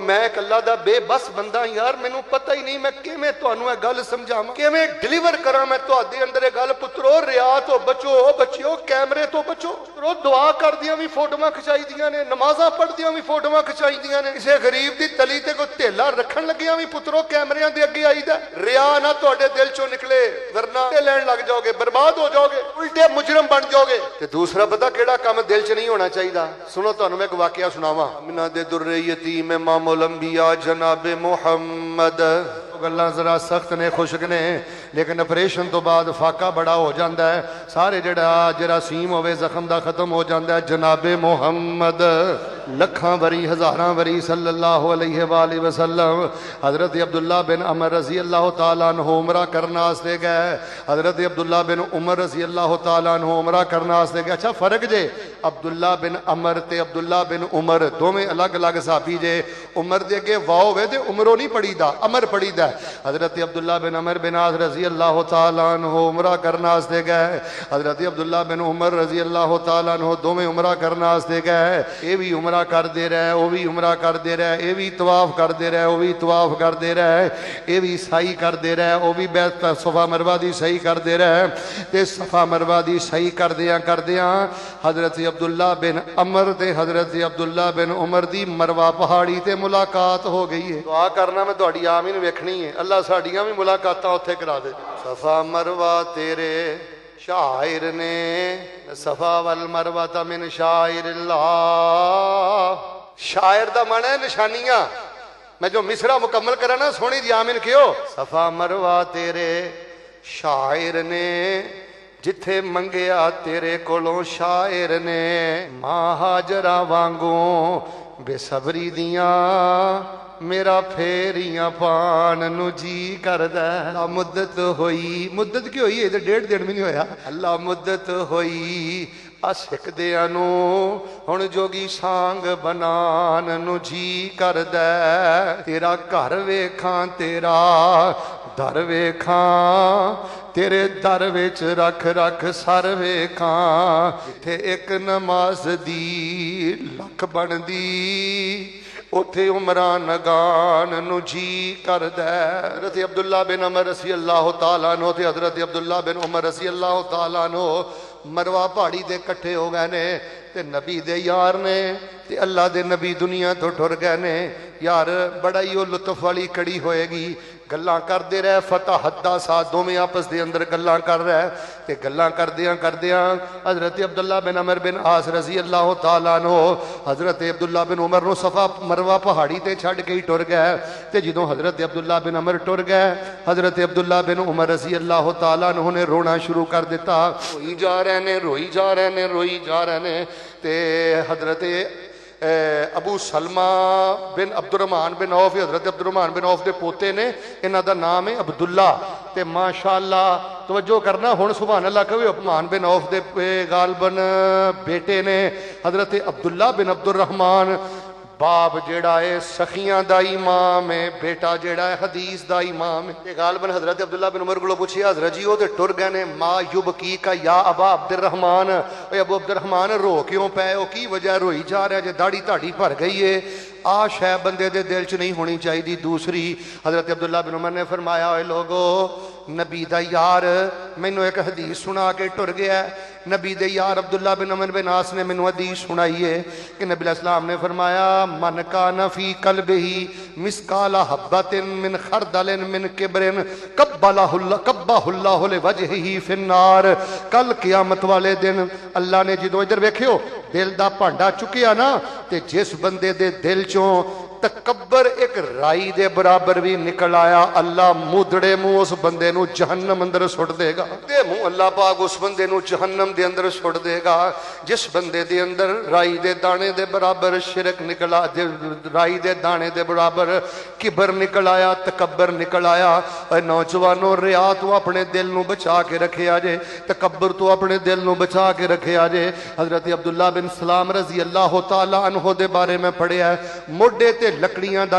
میں ایک اللہ دا بے بس بندہ یار، مینوں پتہ ہی نہیں میں کیویں تانوں اے گل سمجھاواں، کیویں ڈیلیور کراں میں تہاڈے اندر اے گل۔ پترو ریا تو بچو، بچیو کیمرے تو بچو۔ پترو دعا کردیاں وی فوٹواں کھچائی دیاں نے، نمازاں پڑھدیاں وی فوٹواں کھچائی دیاں نے، کسے غریب دی تلی تے کوئی تھیلا رکھن لگیاں وی پترو کیمریاں دے اگے آئی دا۔ ریا نہ تہاڈے دل چوں نکلے ورنہ لین لگ جاؤ گے، برباد ہو جاؤ گے، الٹے مجرم بن جاؤ گے۔ تے دوسرا پتہ کیڑا کام دل چ نہیں ہونا چاہیے؟ سنو تانوں میں ایک واقعہ سناواں۔ امینہ دے در یتیم امام الانبیاء جناب محمد، گلاں ذرا سخت نے، خشک نے، لیکن آپریشن تو بعد فاقہ بڑا ہو جاندہ ہے، سارے جڑا جراثیم ہوئے زخم دا ختم ہو جاندہ ہے۔ جناب محمد لکھاں وری ہزاراں وری صلی اللہ علیہ وآلہ وسلم حضرت عبداللہ بن عمر رضی اللہ تعالیٰ عنہ عمرہ کرنا آستے گئے۔ حضرت عبداللہ بن عمر رضی اللہ تعالیٰ عنہ عمرہ کرنا آستے گئے۔ اچھا فرق جے عبداللہ بن عمر تے عبداللہ بن عمر دوویں الگ الگ صحابی جے۔ عمر دے اگے واو ہوئے تے عمرو نہیں پڑھی دا، عمر پڑھی دا۔ حضرت عبداللہ بن عمر بن عاص رضی اللہ تعالیٰ عنہ عمرہ کرنا آستے گئے۔ حضرت عبداللہ بن عمر رضی اللہ تعالیٰ عنہ دوویں عمرہ کرنا آستے گئے۔ اے بھی عمرہ کر دے رہے، او بھی عمرہ کر دے رہے، اے بھی طواف کر دے رہے، او بھی طواف کر دے رہے، اے بھی سعی کر دے رہے، او بھی بیت صفا مروہ دی سعی کر دے رہے۔ تے صفا مروہ دی سعی کر دیاں حضرت عبداللہ بن عمر تے حضرت عبداللہ بن عمر دی مروہ پہاڑی تے ملاقات ہو گئی ہے۔ دعا کرنا میں تہاڈی آمین ویکھنی ہے، اللہ ساڈیاں بھی ملاقاتاں اوتھے کرا دے۔ صفا مروہ تیرے شاعر نے، صفا والمروہ من شاعر اللہ۔ شاعر دا معنی ہے نشانیاں۔ میں جو مصرع مکمل کرا نا سونی دی آمین کیو۔ صفا مروہ تیرے شاعر نے، جتھے منگیا تیرے کولوں شاعر نے، ماں ہاجرہ وانگوں بے صبری دیاں میرا پھیریاں پان نو جی کردہ۔ اللہ مدت ہوئی، مدت کی ہوئی ہے؟ 1.5 دن بھی نہیں ہویا۔ اللہ مدت ہوئی عاشق دیاں نو ہن جوگی سانگ بنان نو جی کردہ۔ تیرا گھر ویکھاں تیرا در ویکھاں، تیرے در وچ رکھ رکھ سر ویکھاں، جتھے ایک نماز دی لکھ بن دی اتھے عمران گان نو جی کردہ۔ حضرت عبداللہ بن عمر رضی اللہ تعالیٰ عنہ تے حضرت عبداللہ بن عمر رضی اللہ تعالیٰ عنہ مروہ پہاڑی دے کٹھے ہو گئے نے، تے نبی دے یار نے، تے اللہ دے نبی دنیا تو ٹر گئے نے۔ یار بڑا ہی وہ لطف والی کڑی ہوئے گی، گلاں کر دے رہے فتح حدثہ دوویں آپس دے اندر گلاں کر رہے، تے گلاں کردیاں حضرت عبداللہ بن عمر بن عاص رضی اللہ تعالیٰ عنہ حضرت عبداللہ بن عمر نو صفا مروہ پہاڑی تے چھڑ کے ہی ٹر گئے۔ تے جدوں حضرت عبداللہ بن عمر ٹر گئے، حضرت عبداللہ بن عمر رضی اللہ تعالیٰ عنہ نے رونا شروع کر دیتا۔ روئی جا رہے نے، روئی جا رہے نے، روئی جا رہے نے۔ تے حضرت ابو سلمہ بن عبد الرحمن بن عوف، حضرت عبد الرحمن بن عوف دے پوتے نے، انہاں دا نام ہے عبداللہ۔ تے ماشاءاللہ توجہ کرنا ہن سبحان اللہ کہو، عثمان بن عوف دے غالباً بیٹے نے حضرت عبداللہ بن عبد الرحمن۔ باپ جیڑا ہے سخیاں دا امام ہے، بیٹا جیڑا ہے حدیث دا امام ہے۔ غالباً حضرت عبداللہ بن عمر کو پوچھیا حضرت جی وہ تے ٹر گئے نے، ما یبکی کا یا ابا عبد الرحمن، اے ابو عبد الرحمن رو کیوں پے ہو، کی وجہ روئی جا رہا ہے؟ جے داڑھی تاڑھی بھر گئی ہے، آ شے بندے دے دل چ نہیں ہونی چاہیے۔ دوسری حضرت عبداللہ بن عمر نے فرمایا اے لوگو، نبی دا یار مینوں ایک حدیث سنا کے ٹر گیا ہے۔ نبی دے یار عبداللہ بن عمر بن عاص نے مینوں حدیث سنائی ہے کہ نبی علیہ السلام نے فرمایا من کان فی قلبہ مثقال حبۃ من خردل من کبر کبہ اللہ لوجہہ فی النار۔ کل قیامت والے دن اللہ نے جدوں ادھر ویکھیو دل دا بھانڈا چکیا نا، تے جس بندے دے دل چوں تکبر ایک رائی دے برابر بھی نکل آیا، اللہ مودڑے منہ اس بندے نو جہنم اندر سٹ دے گا۔ دے منہ اللہ پاک اس بندے نو جہنم دے اندر سٹ دے گا جس بندے دے اندر رائی دے دانے دے برابر شرک نکلا، رائی دے دانے دے برابر کبر نکل آیا، تکبر نکل آیا۔ اے نوجوانوں، ریا تو اپنے دل نو بچا کے رکھے آجے، تکبر تو اپنے دل نو بچا کے رکھے آجے۔ حضرت عبداللہ بن سلام رضی اللہ تعالیٰ عنہ دے بارے میں پڑھیا ہے، موڈے تے لکڑیاں دا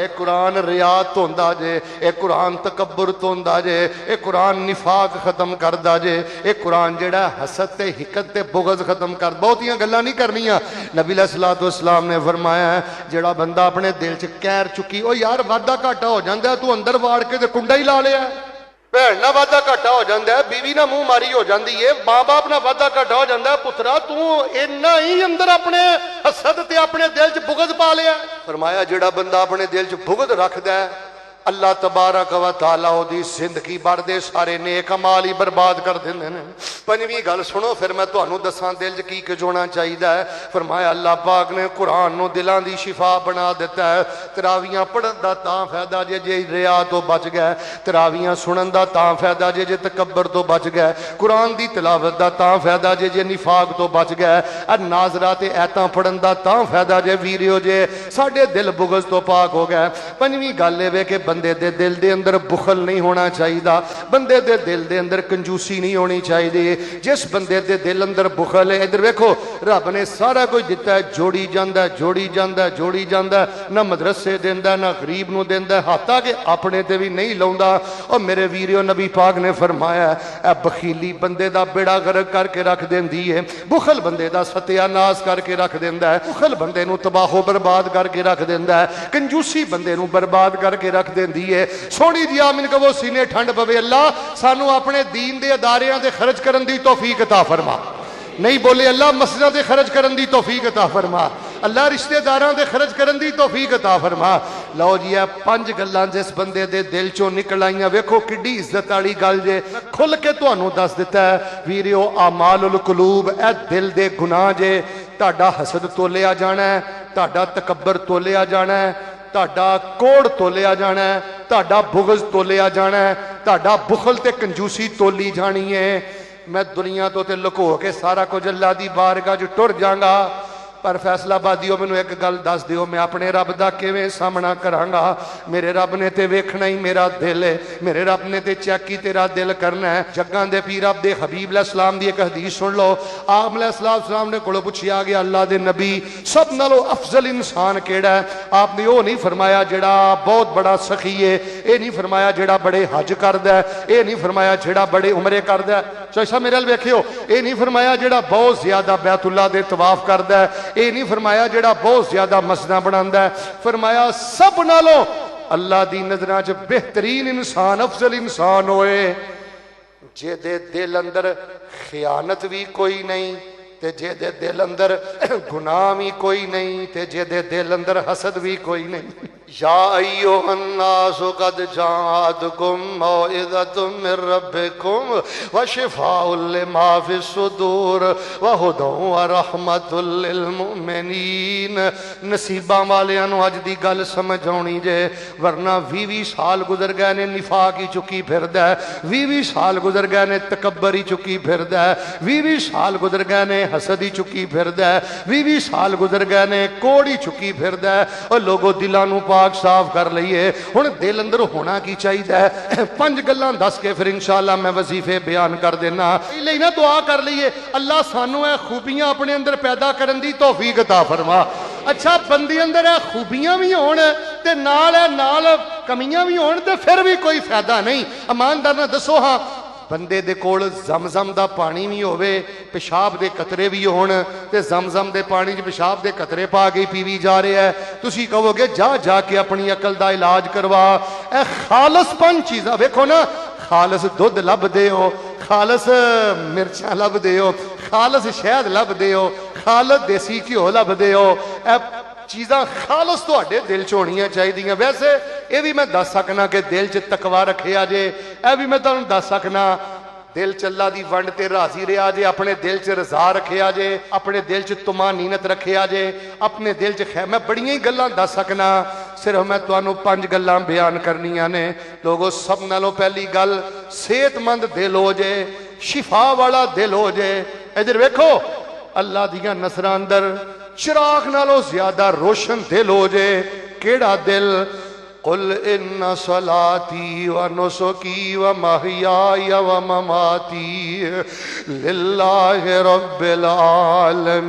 اے قرآن ریا دھوندا جے، اے قرآن تکبر دھوندا جے، اے قرآن نفاق ختم کردا جے، اے قرآن جڑا حسد تے حقد تے بغض ختم کر۔ بہتیاں گلاں نہیں کرنیاں۔ نبی علیہ الصلوۃ والسلام نے فرمایا ہے جڑا بندہ اپنے دل چ قہر چکی، او یار وعدہ گھاٹا ہو جاندا ہے، تو اندر واڑ کے تے کنڈا ہی لا لیا ہے۔ بھن نہ وعدہ گھاٹا ہو جاندا ہے، بیوی نہ منہ ماری ہو جاندی ہے، ماں باپ نہ وعدہ گھاٹا ہو جاندا ہے، پترا تو اینا ہی اندر اپنے حسد تے اپنے دل چ بغض پا لیا۔ فرمایا جڑا بندہ اپنے دل چ بغض رکھدا ہے، اللہ تبارک و تعالی دی زندگی بھر دے سارے نیک اعمال ہی برباد کر دیندے نے۔ پنجویں گل سنو پھر میں تانوں دساں دل چ کی کچھ ہونا چاہیے ہے۔ فرمایا اللہ پاک نے قرآن نو دلاں دی شفا بنا دیتا ہے۔ تراویاں پڑھن دا تاں فائدہ جے ریا تو بچ گئے، تراویاں سنن دا تاں فائدہ جے تکبر تو بچ گئے، قرآن دی تلاوت دا تاں فائدہ جے نفاق تو بچ گئے، ناظرات ایتاں پڑھن دا تاں فائدہ جے ویریو جے ساڈے دل بغض تو پاک ہو گئے۔ پنجویں گل اے کہ بندے دے دل دے اندر بخل نہیں ہونا چاہیے، بندے دے دل دے اندر کنجوسی نہیں ہونی چاہیے۔ جس بندے دے دل اندر بخل ہے، ادھر ویکھو رب نے سارا کچھ دیتا ہے، جوڑی جاندا ہے جوڑی جاندا ہے جوڑی جاندا ہے، نہ مدرسے دیندا ہے نہ غریب نو دیندا ہے، حتیٰ کہ اپنے تے بھی نہیں لاوندا۔ اور میرے ویریو نبی پاک نے فرمایا اے بخیلی بندے دا بیڑا غرق کر کے رکھ دیندی ہے، بخل بندے دا ستیا ناس کر کے رکھ دیندا ہے، بخل بندے نو تباہ و برباد کر کے رکھ دیندا ہے، کنجوسی بندے نو برباد کر کے رکھ دیندی ہے۔ سونی دی آمین کہو سینے ٹھنڈ پوے، اللہ سانو اپنے دین دے اداریاں دے خرچ کرن دی توفیق عطا فرما۔ نہیں بولے اللہ مسجداں دے خرچ کرن دی توفیق عطا فرما، اللہ رشتہ داراں دے خرچ کرن دی توفیق عطا فرما۔ لو جی اے 5 گلاں جس بندے دے دل چوں نکل آئیاں، ویکھو کڈی عزت والی گل جے، کھل کے تانوں دس دیتا ہے ویریو اعمال القلوب، اے دل دے گناہ جے، تہاڈا حسد تولیا جانا ہے، تہاڈا تکبر تولیا جانا ہے، تہاڈا کوڑ تولیا جانا ہے، تہاڈا بغض تولیا جانا ہے، تہاڈا بخل تے کنجوسی تولی جانی ہے۔ میں دنیا تو تے لکو کے سارا کچھ اللہ دی بارگاہ جو ٹر جاںگا، پر فیصلہ بادیو مینوں ایک گل دس دیو، میں اپنے رب دا کیویں سامنا کراںگا؟ میرے رب نے تے ویکھنا ہی میرا دل ہے، میرے رب نے تے چیک کی تیرا دل کرنا ہے۔ جگاں دے پیر رب دے حبیب علیہ السلام دی ایک حدیث سن لو۔ آپ علیہ السلام نے کولو پوچھیا گیا اللہ دے نبی سب نالوں افضل انسان کیڑا ہے؟ آپ نے وہ نہیں فرمایا جڑا بہت بڑا سخی ہے، اے نہیں فرمایا جڑا بڑے حج کردا ہے، اے نہیں فرمایا جڑا بڑے عمرے کردا ہے، چوشا میرے ال ویکھیو، اے نہیں فرمایا جڑا بہت زیادہ بیت اللہ دے طواف کردا ہے، اے نہیں فرمایا جڑا بہت زیادہ مسجداں بناندا ہے، فرمایا سب نالوں اللہ دی نظراں چ بہترین انسان افضل انسان ہوئے جے دے دل اندر خیانت بھی کوئی نہیں تے جے دے دل اندر گناہ بھی کوئی نہیں تے جے دے دل اندر حسد بھی کوئی نہیں۔ یا ایھا الناس قد جاءتکم موعظۃ من ربکم وشفاء لما فی الصدور وہدی ورحمۃ للمؤمنین۔ نصیباں والیاں نو اج دی گل سمجھ آنی جے، ورنہ 20 سال گزر گئے نے نفاق ہی چکی پھردا ہے، 20 سال گزر گئے نے تکبر ہی چکی پھردا ہے، 20 سال گزر گئے نے حسد ہی چکی پھردا ہے، 20 سال گزر گئے نے کوڑ ہی چکی پھردا ہے۔ اور لوگوں دلاں نو پاک صاف کر لئیے۔ ہن دل اندر ہونا کی چاہیے؟ 5 گلاں دس کے پھر انشاءاللہ میں وظیفے بیان کر دینا۔ پہلے نا دعا کر لئیے اللہ سانو اے خوبیاں اپنے اندر پیدا کرن دی توفیق عطا فرما۔ اچھا بندے اندر اے خوبیاں بھی ہون تے نال کمیاں بھی ہون تے پھر بھی کوئی فائدہ نہیں۔ ایماندار نہ دسو ہاں بندے دے کول زمزم دا پانی بھی ہوئے، پیشاب دے قطرے بھی ہون تے زمزم دے پانی جو پیشاب دے قطرے پا گئی پیوی جا رہے ہیں، تسی کہو گے جا کے اپنی عقل دا علاج کروا۔ اے خالص 5 چیزاں ویکھو نا، خالص دودھ لب دے ہو، خالص مرچاں لب دے ہو، خالص شہد لب دے ہو، خالص دیسی گھیو لب دے ہو، اے چیزاں خالص تو اڈے دل چونیاں چاہی دیاں۔ ویسے اے بھی میں دس سکنا کہ دل چ تقوی رکھیا جے، اے بھی میں تانوں دس سکنا دل چ اللہ دی ونڈ تے راضی رہیا جے، اپنے دل چ رضا رکھیا جے، اپنے دل چ طمانینت رکھیا جے، اپنے دل چ خیر۔ میں بڑیاں ہی گلاں دس سکنا، صرف میں تانوں 5 گلاں بیان کرنیاں نے۔ لوگو سب نالوں پہلی گل صحت مند دل ہو جے، شفا والا دل ہو جے۔ ادھر ویکھو اللہ دیاں نظراں اندر چراغ نالوں زیادہ روشن دل ہو جے۔ کیڑا دل؟ قل ان صلاتی و نسکی و محیای و مماتی للہ رب العالمین۔